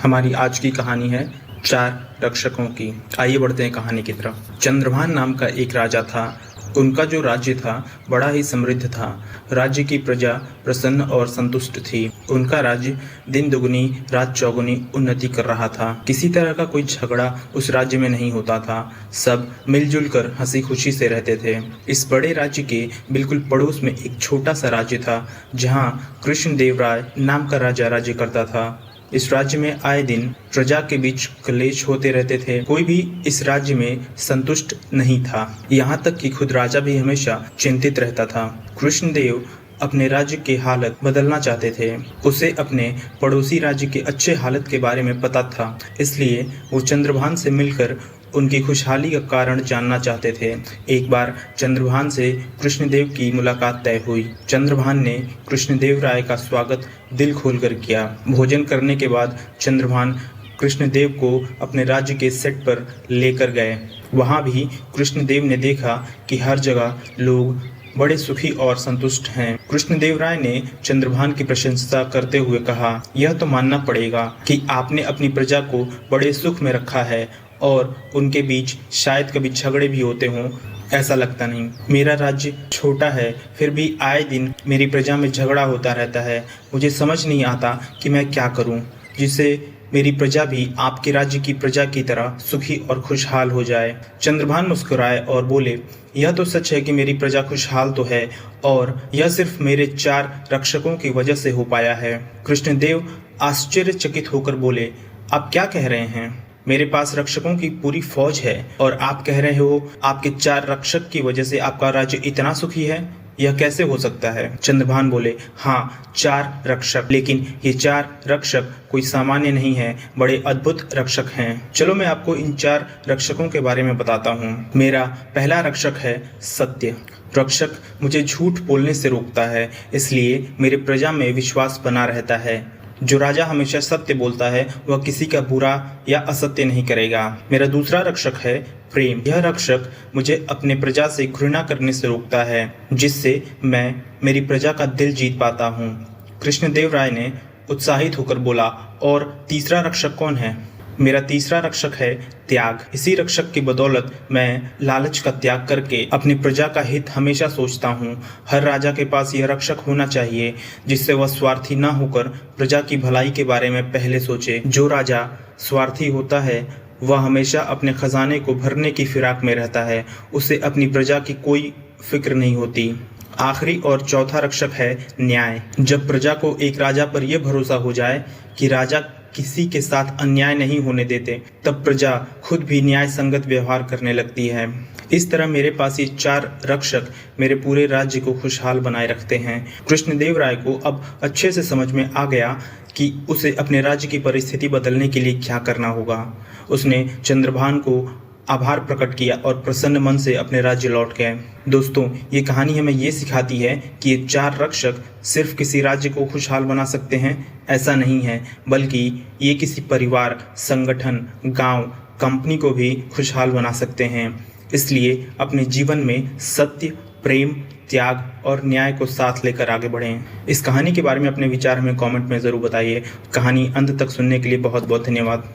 हमारी आज की कहानी है चार रक्षकों की। आइए बढ़ते हैं कहानी की तरफ। चंद्रभान नाम का एक राजा था। उनका जो राज्य था बड़ा ही समृद्ध था। राज्य की प्रजा प्रसन्न और संतुष्ट थी। उनका राज्य दिन दुगनी रात चौगुनी उन्नति कर रहा था। किसी तरह का कोई झगड़ा उस राज्य में नहीं होता था। सब मिलजुल कर हंसी खुशी से रहते थे। इस बड़े राज्य के बिल्कुल पड़ोस में एक छोटा सा राज्य था, जहाँ कृष्णदेव राय नाम का राजा राज्य करता था। इस राज्य में आए दिन प्रजा के बीच क्लेश होते रहते थे। कोई भी इस राज्य में संतुष्ट नहीं था। यहाँ तक कि खुद राजा भी हमेशा चिंतित रहता था। कृष्णदेव अपने राज्य की हालत बदलना चाहते थे। उसे अपने पड़ोसी राज्य के अच्छे हालत के बारे में पता था, इसलिए वो चंद्रभान से मिलकर उनकी खुशहाली का कारण जानना चाहते थे। एक बार चंद्रभान से कृष्णदेव की मुलाकात तय हुई। चंद्रभान ने कृष्णदेव राय का स्वागत दिल खोलकर किया। भोजन करने के बाद चंद्रभान कृष्णदेव को अपने राज्य के सेट पर लेकर गए। वहाँ भी कृष्णदेव ने देखा कि हर जगह लोग बड़े सुखी और संतुष्ट हैं। कृष्णदेव राय ने चंद्रभान की प्रशंसा करते हुए कहा, यह तो मानना पड़ेगा कि आपने अपनी प्रजा को बड़े सुख में रखा है और उनके बीच शायद कभी झगड़े भी होते हों। ऐसा लगता नहीं। मेरा राज्य छोटा है, फिर भी आए दिन मेरी प्रजा में झगड़ा होता रहता है। मुझे समझ नहीं आता कि मैं क्या करूं, जिससे मेरी प्रजा भी आपके राज्य की प्रजा की तरह सुखी और खुशहाल हो जाए। चंद्रभान मुस्कुराए और बोले, यह तो सच है कि मेरी प्रजा खुशहाल तो है, और यह सिर्फ मेरे 4 रक्षकों की वजह से हो पाया है। कृष्णदेव आश्चर्यचकित होकर बोले, आप क्या कह रहे हैं? मेरे पास रक्षकों की पूरी फौज है और आप कह रहे हो आपके 4 रक्षक की वजह से आपका राज्य इतना सुखी है? यह कैसे हो सकता है? चंद्रभान बोले, हाँ 4 रक्षक, लेकिन ये 4 रक्षक कोई सामान्य नहीं है, बड़े अद्भुत रक्षक हैं। चलो मैं आपको इन 4 रक्षकों के बारे में बताता हूँ। मेरा पहला रक्षक है सत्य। रक्षक मुझे झूठ बोलने से रोकता है, इसलिए मेरे प्रजा में विश्वास बना रहता है। जो राजा हमेशा सत्य बोलता है वह किसी का बुरा या असत्य नहीं करेगा। मेरा दूसरा रक्षक है प्रेम। यह रक्षक मुझे अपने प्रजा से घृणा करने से रोकता है, जिससे मैं मेरी प्रजा का दिल जीत पाता हूँ। कृष्णदेव राय ने उत्साहित होकर बोला, और तीसरा रक्षक कौन है? मेरा तीसरा रक्षक है त्याग। इसी रक्षक की बदौलत मैं लालच का त्याग करके अपनी प्रजा का हित हमेशा सोचता हूँ। हर राजा के पास यह रक्षक होना चाहिए, जिससे वह स्वार्थी न होकर प्रजा की भलाई के बारे में पहले सोचे। जो राजा स्वार्थी होता है वह हमेशा अपने खजाने को भरने की फिराक में रहता है। उसे अपनी प्रजा की कोई फिक्र नहीं होती। आखिरी और चौथा रक्षक है न्याय। जब प्रजा को एक राजा पर यह भरोसा हो जाए कि राजा किसी के साथ अन्याय नहीं होने देते, तब प्रजा खुद भी न्याय संगत व्यवहार करने लगती है। इस तरह मेरे पास ये 4 रक्षक मेरे पूरे राज्य को खुशहाल बनाए रखते हैं। कृष्णदेव राय को अब अच्छे से समझ में आ गया कि उसे अपने राज्य की परिस्थिति बदलने के लिए क्या करना होगा। उसने चंद्रभान को आभार प्रकट किया और प्रसन्न मन से अपने राज्य लौट गए। दोस्तों, ये कहानी हमें ये सिखाती है कि ये 4 रक्षक सिर्फ किसी राज्य को खुशहाल बना सकते हैं, ऐसा नहीं है, बल्कि ये किसी परिवार, संगठन, गांव, कंपनी को भी खुशहाल बना सकते हैं। इसलिए अपने जीवन में सत्य, प्रेम, त्याग और न्याय को साथ लेकर आगे बढ़ें। इस कहानी के बारे में अपने विचार हमें कमेंट में ज़रूर बताइए। कहानी अंत तक सुनने के लिए बहुत बहुत धन्यवाद।